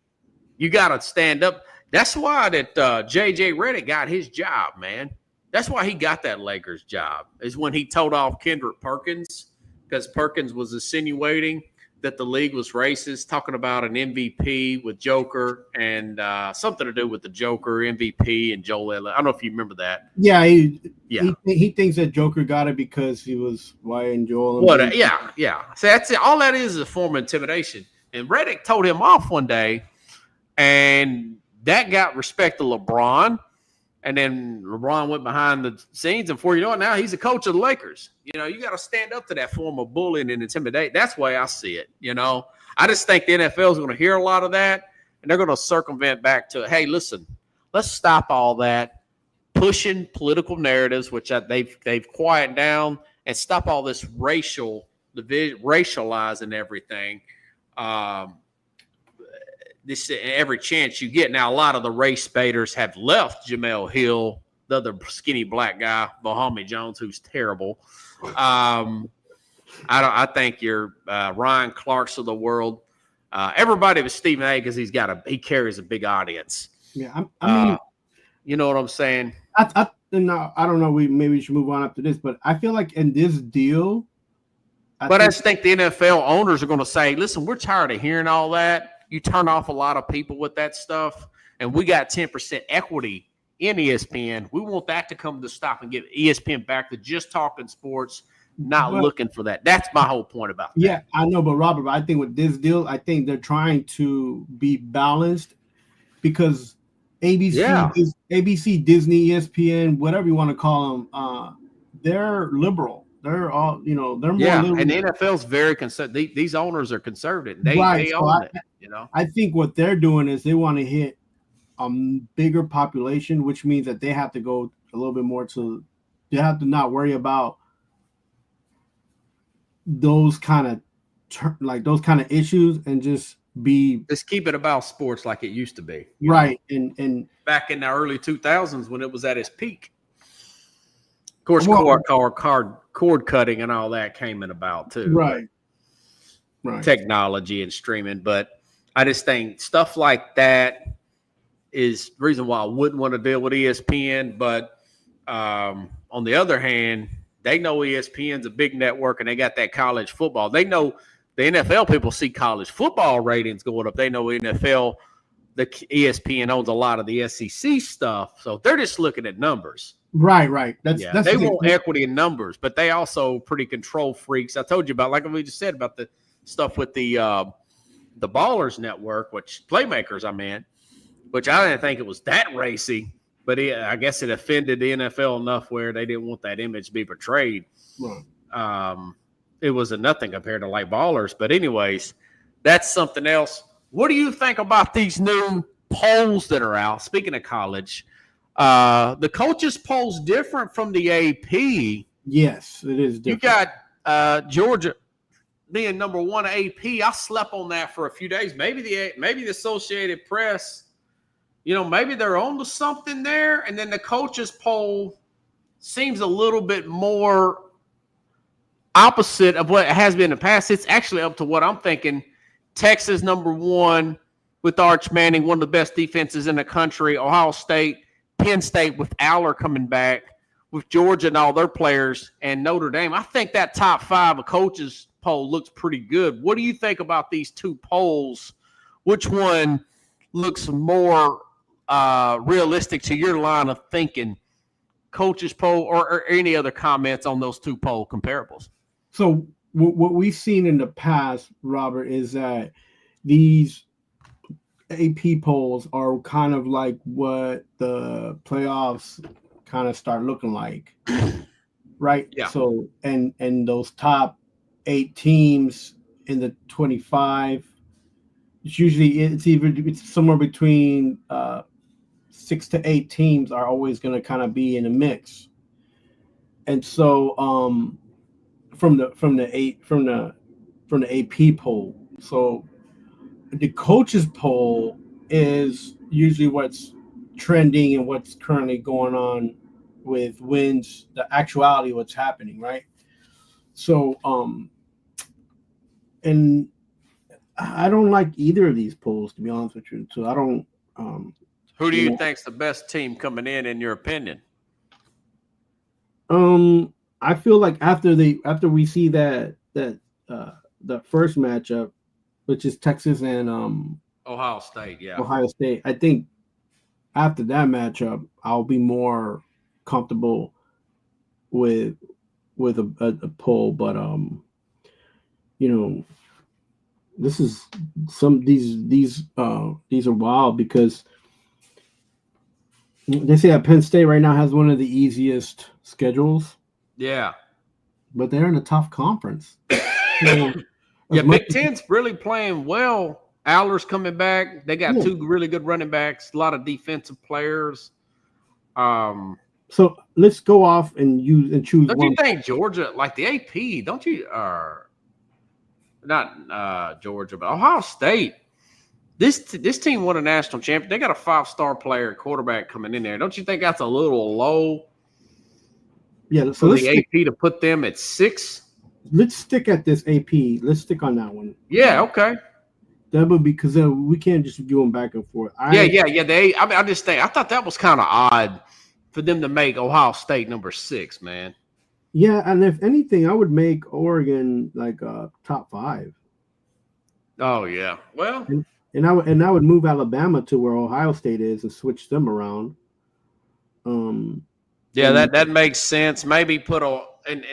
you got to stand up. That's why that J.J. Redick got his job, man. That's why he got that Lakers job, is when he told off Kendrick Perkins, because Perkins was insinuating that the league was racist, talking about an MVP with Joker and something to do with the Joker, MVP, and Joel Elliott. I don't know if you remember that. Yeah, he thinks that Joker got it because he was white and Joel. What? Yeah. So that's it. All that is a form of intimidation. And Redick told him off one day, and that got respect to LeBron. And then LeBron went behind the scenes, and before you know it, now he's a coach of the Lakers. You know, you got to stand up to that form of bullying and intimidate. That's the way I see it. You know, I just think the NFL is going to hear a lot of that, and they're going to circumvent back to, hey, listen, let's stop all that pushing political narratives, which they've quieted down, and stop all this racializing everything. This every chance you get. Now, a lot of the race baiters have left Jamel Hill, the other skinny black guy, Bahami Jones, who's terrible. I think you're Ryan Clark's of the world. Everybody but Stephen A, because he carries a big audience. Yeah, I mean, you know what I'm saying? I don't know. Maybe we should move on after this, but I feel like in this deal, I just think the NFL owners are going to say, listen, we're tired of hearing all that. You turn off a lot of people with that stuff, and we got 10% equity in ESPN. We want that to come to stop and get ESPN back to just talking sports, not looking for that. That's my whole point about that. Yeah, I know, but Robert, I think with this deal, I think they're trying to be balanced because ABC, Disney, ESPN, whatever you want to call them, they're liberal. They're all, they're more liberal. And the NFL's very conservative. These owners are conservative. They own it, I think what they're doing is they want to hit a bigger population, which means that they have to go a little bit more they have to not worry about those kind of issues and just keep it about sports like it used to be. Right. And back in the early 2000s when it was at its peak. Of course, cord cutting and all that came in about too. Right. Technology and streaming. But I just think stuff like that is the reason why I wouldn't want to deal with ESPN. But on the other hand, they know ESPN's a big network and they got that college football. They know the NFL people see college football ratings going up. They know the ESPN owns a lot of the SEC stuff. So they're just looking at numbers. Right. That's they want equity in numbers, but they also pretty control freaks. I told you about, like we just said, about the stuff with the Ballers Network, which Playmakers, which I didn't think it was that racy, but I guess it offended the NFL enough where they didn't want that image to be portrayed. Right. It was a nothing compared to like Ballers, but anyways, that's something else. What do you think about these new polls that are out? Speaking of college. The coaches poll's different from the AP. Yes, it is different. You got Georgia being number one AP. I slept on that for a few days. Maybe the Associated Press, maybe they're on to something there. And then the coaches poll seems a little bit more opposite of what it has been in the past. It's actually up to what I'm thinking. Texas number one with Arch Manning, one of the best defenses in the country. Ohio State, Penn State with Aller coming back, with Georgia and all their players, and Notre Dame. I think that top five of coaches poll looks pretty good. What do you think about these two polls? Which one looks more realistic to your line of thinking coaches poll or any other comments on those two poll comparables? So what we've seen in the past, Robert, is that these AP polls are kind of like what the playoffs kind of start looking like, right? Yeah. So and those top 8 teams in the 25, it's somewhere between 6 to 8 teams are always going to kind of be in a mix. And so from the AP poll, so the coaches poll is usually what's trending and what's currently going on with wins, the actuality of what's happening, right? So and I don't like either of these polls, to be honest with you. So I don't who do you think's the best team coming in your opinion? I feel like after we see that the first matchup, which is Texas and Ohio State, yeah. Ohio State, I think after that matchup, I'll be more comfortable with a poll. But this is these are wild because they say that Penn State right now has one of the easiest schedules. Yeah. But they're in a tough conference. Yeah, Big Ten's really playing well. Aller's coming back. They got 2 really good running backs, a lot of defensive players. So let's go off and choose don't one. You think Georgia, like the AP, don't you not Georgia, but Ohio State. This team won a national championship. They got a 5-star player quarterback coming in there. Don't you think that's a little low? Yeah, so the AP to put them at 6. Let's stick at this AP. Let's stick on that one. Yeah, okay. That would be because we can't just be going back and forth. I just think I thought that was kind of odd for them to make Ohio State number 6, man. Yeah, and if anything, I would make Oregon like top 5. Oh yeah, well, and I would move Alabama to where Ohio State is and switch them around. Yeah, that makes sense. Maybe put and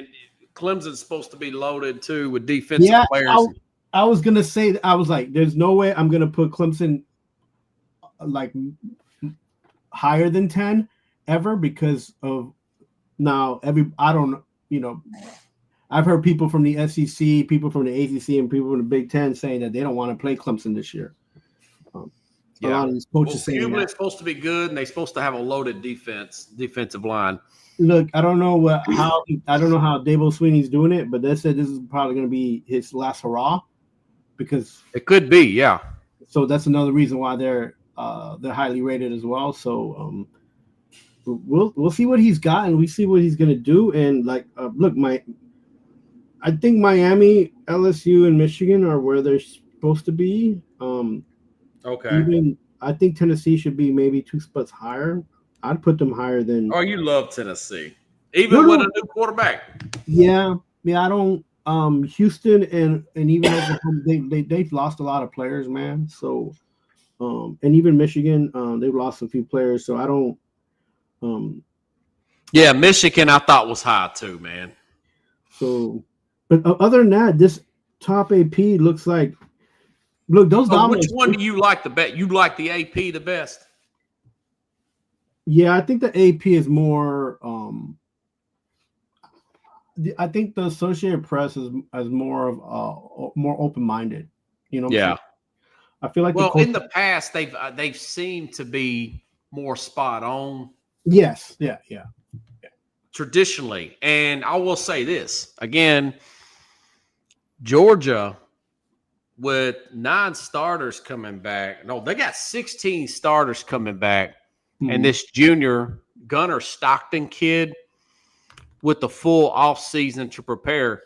Clemson's supposed to be loaded too with defensive players. I was gonna say, I was like, there's no way I'm gonna put Clemson like higher than 10 ever because of now I've heard people from the SEC, people from the ACC, and people from the Big Ten saying that they don't want to play Clemson this year. A lot of these coaches saying Cuban is supposed to be good, and they're supposed to have a loaded defensive line. Look, I don't know how Dabo Swinney's doing it, but they said this is probably going to be his last hurrah because it could be, yeah. So that's another reason why they're highly rated as well. So we'll see what he's got, and we see what he's going to do. And I think Miami, LSU, and Michigan are where they're supposed to be. Okay. I think Tennessee should be maybe 2 spots higher. I'd put them higher than. Oh, you love Tennessee, even with a new quarterback. Yeah. I don't. Houston and even Oklahoma, they've lost a lot of players, man. So, and even Michigan, they've lost a few players. So I don't. Yeah, Michigan I thought was high too, man. So, but other than that, this top AP looks like. Look, those dominants. Which one do you like the best? You like the AP the best? Yeah, I think the AP is more. I think the Associated Press is more of more open-minded. Yeah. I feel like in the past they've seemed to be more spot on. Yes. Yeah. Traditionally, and I will say this again: Georgia. With 9 starters coming back. No, they got 16 starters coming back. Mm-hmm. And this junior Gunnar Stockton kid with the full offseason to prepare.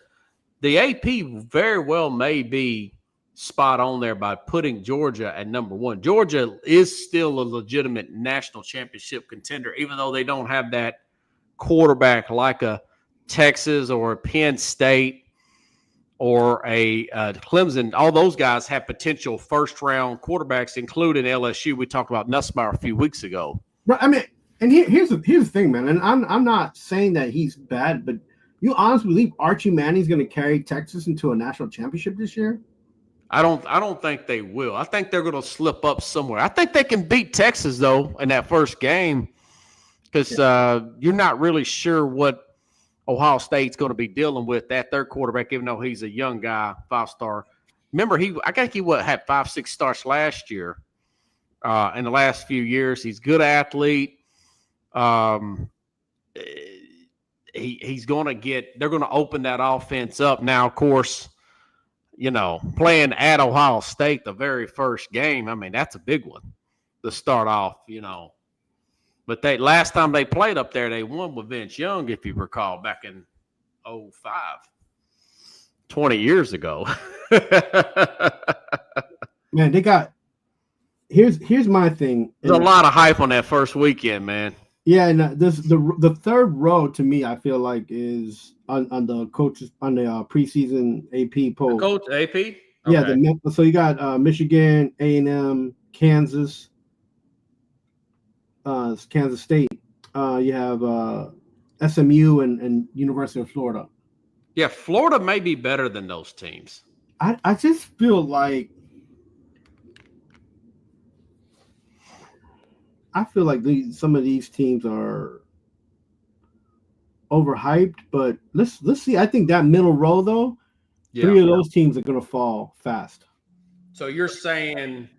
The AP very well may be spot on there by putting Georgia at number 1. Georgia is still a legitimate national championship contender, even though they don't have that quarterback like a Texas or a Penn State or a Clemson. All those guys have potential first-round quarterbacks, including LSU. We talked about Nussmeier a few weeks ago. Right. I mean, And here's the thing, man. And I'm not saying that he's bad, but you honestly believe Archie Manning's going to carry Texas into a national championship this year? I don't think they will. I think they're going to slip up somewhere. I think they can beat Texas though in that first game because you're not really sure what Ohio State's going to be dealing with. That third quarterback, even though he's a young guy, 5-star. Remember, I think he had 5-6 starts last year. In the last few years, he's a good athlete. He's going to get. They're going to open that offense up now. Of course, playing at Ohio State the very first game. I mean, that's a big one to start off. But last time they played up there, they won with Vince Young, if you recall, back in 2005, 20 years ago. Man, they got. Here's my thing. There's a lot of hype on that first weekend, man. Yeah, and the third row to me, I feel like is on the coaches on the preseason AP poll. The coach AP. Okay. Yeah, so you got Michigan, A&M, Kansas, Kansas State. You have SMU and University of Florida. Yeah, Florida may be better than those teams. I just feel like some of these teams are overhyped, but let's see. I think that middle row though, three of those teams are going to fall fast. So you're saying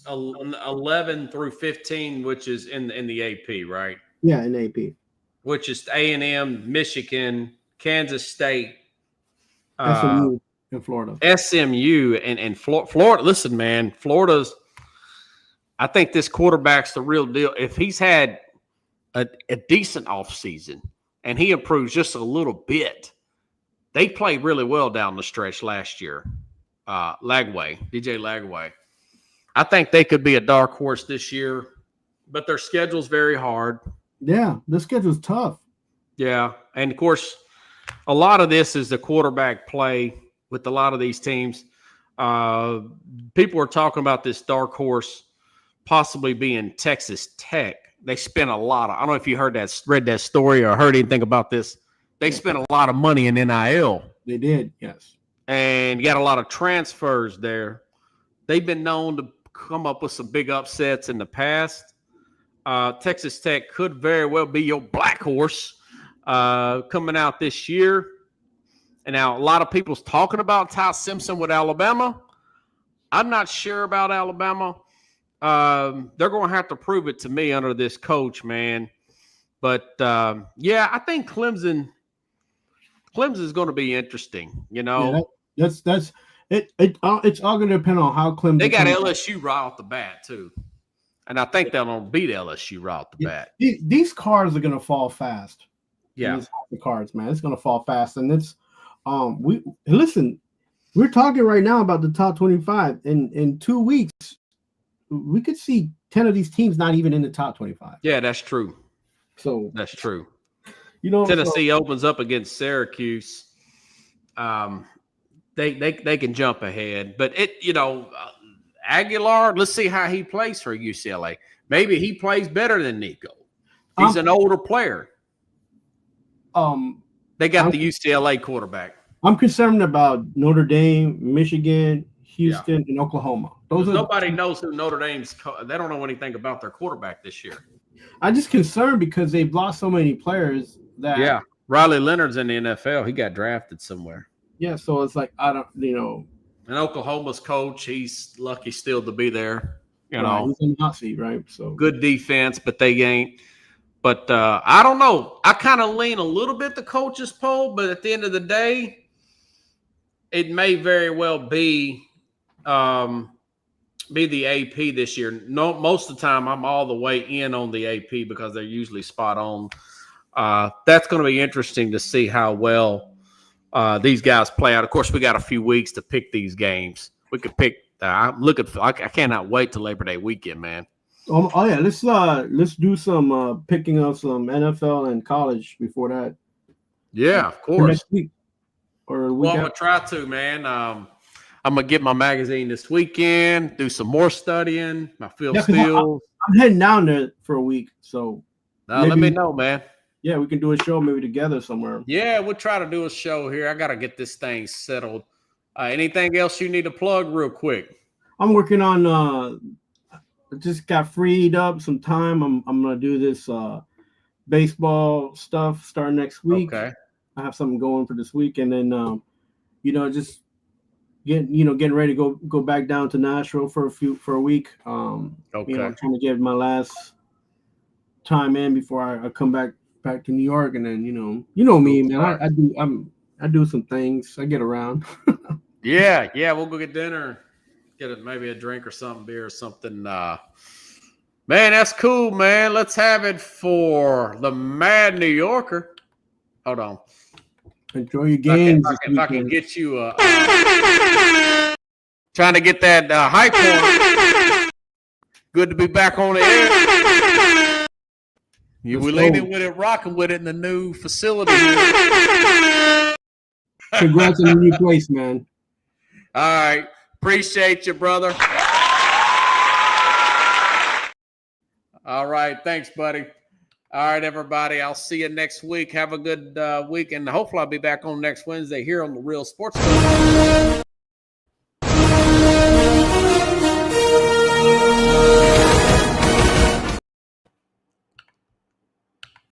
11 through 15, which is in the AP, right? Yeah, in AP. Which is A&M, Michigan, Kansas State, SMU, and Florida. SMU and Florida. Listen, man, Florida's. I think this quarterback's the real deal. If he's had a decent offseason and he improves just a little bit, they played really well down the stretch last year. DJ Lagway. I think they could be a dark horse this year, but their schedule's very hard. Yeah, the schedule's tough. Yeah, and of course, a lot of this is the quarterback play with a lot of these teams. People are talking about this dark horse possibly being Texas Tech. They spent a lot of, I don't know if you read that story or heard anything about this. They spent a lot of money in NIL. They did, yes. And you got a lot of transfers there. They've been known to come up with some big upsets in the past. Texas Tech could very well be your black horse coming out this year. And now a lot of people's talking about Ty Simpson with Alabama. I'm not sure about Alabama. They're going to have to prove it to me under this coach, man. But I think Clemson is going to be interesting. Yeah, that's it. It's all going to depend on how Clemson. They got LSU right off the bat too, and I think they're going to beat LSU right off the bat. These cards are going to fall fast. Yeah, the cards, man, it's going to fall fast, and it's we're talking right now about the top 25. In 2 weeks, we could see 10 of these teams not even in the top 25. Yeah, that's true. So that's true. Tennessee opens up against Syracuse. They can jump ahead, but Aguilar. Let's see how he plays for UCLA. Maybe he plays better than Nico. He's an older player. They got the UCLA quarterback. I'm concerned about Notre Dame, Michigan, Houston, and Oklahoma. Nobody knows who Notre Dame's. They don't know anything about their quarterback this year. I'm just concerned because they've lost so many players that. Yeah, Riley Leonard's in the NFL. He got drafted somewhere. Yeah, so it's like I don't, And Oklahoma's coach, he's lucky still to be there. He's in the hot seat, right? So good defense, but they ain't. But I don't know. I kind of lean a little bit the coaches poll, but at the end of the day, it may very well be the AP this year. No, most of the time I'm all the way in on the AP because they're usually spot on. That's going to be interesting to see how well these guys play out. Of course, we got a few weeks to pick these games. We could pick. I cannot wait till Labor Day weekend, man. Oh yeah, let's do some picking of some NFL and college before that. Yeah, of course. Next week or I'm gonna try to, man. I'm gonna get my magazine this weekend, do some more studying, my field skills. I'm heading down there for a week, so Let me know, man. Yeah, we can do a show maybe together somewhere. Yeah, we'll try to do a show here. I got to get this thing settled. Anything else you need to plug real quick? I'm working on I just got freed up some time. I'm gonna do this baseball stuff starting next week. Okay. I have something going for this week, and then just getting ready to go back down to Nashville for a week. Okay. Trying to get my last time in before I come back to New York, and then me, man. I do some things. I get around. Yeah, we'll go get dinner, maybe a drink or something, beer or something. Man, that's cool, man. Let's have it for the Mad New Yorker. Hold on. Enjoy your games. If I can get you trying to get that hype on. Good to be back on the air. We're leaning with it, rocking with it in the new facility. Congrats on the new place, man. All right. Appreciate you, brother. All right. Thanks, buddy. All right, everybody. I'll see you next week. Have a good week. And hopefully I'll be back on next Wednesday here on The Real Sports.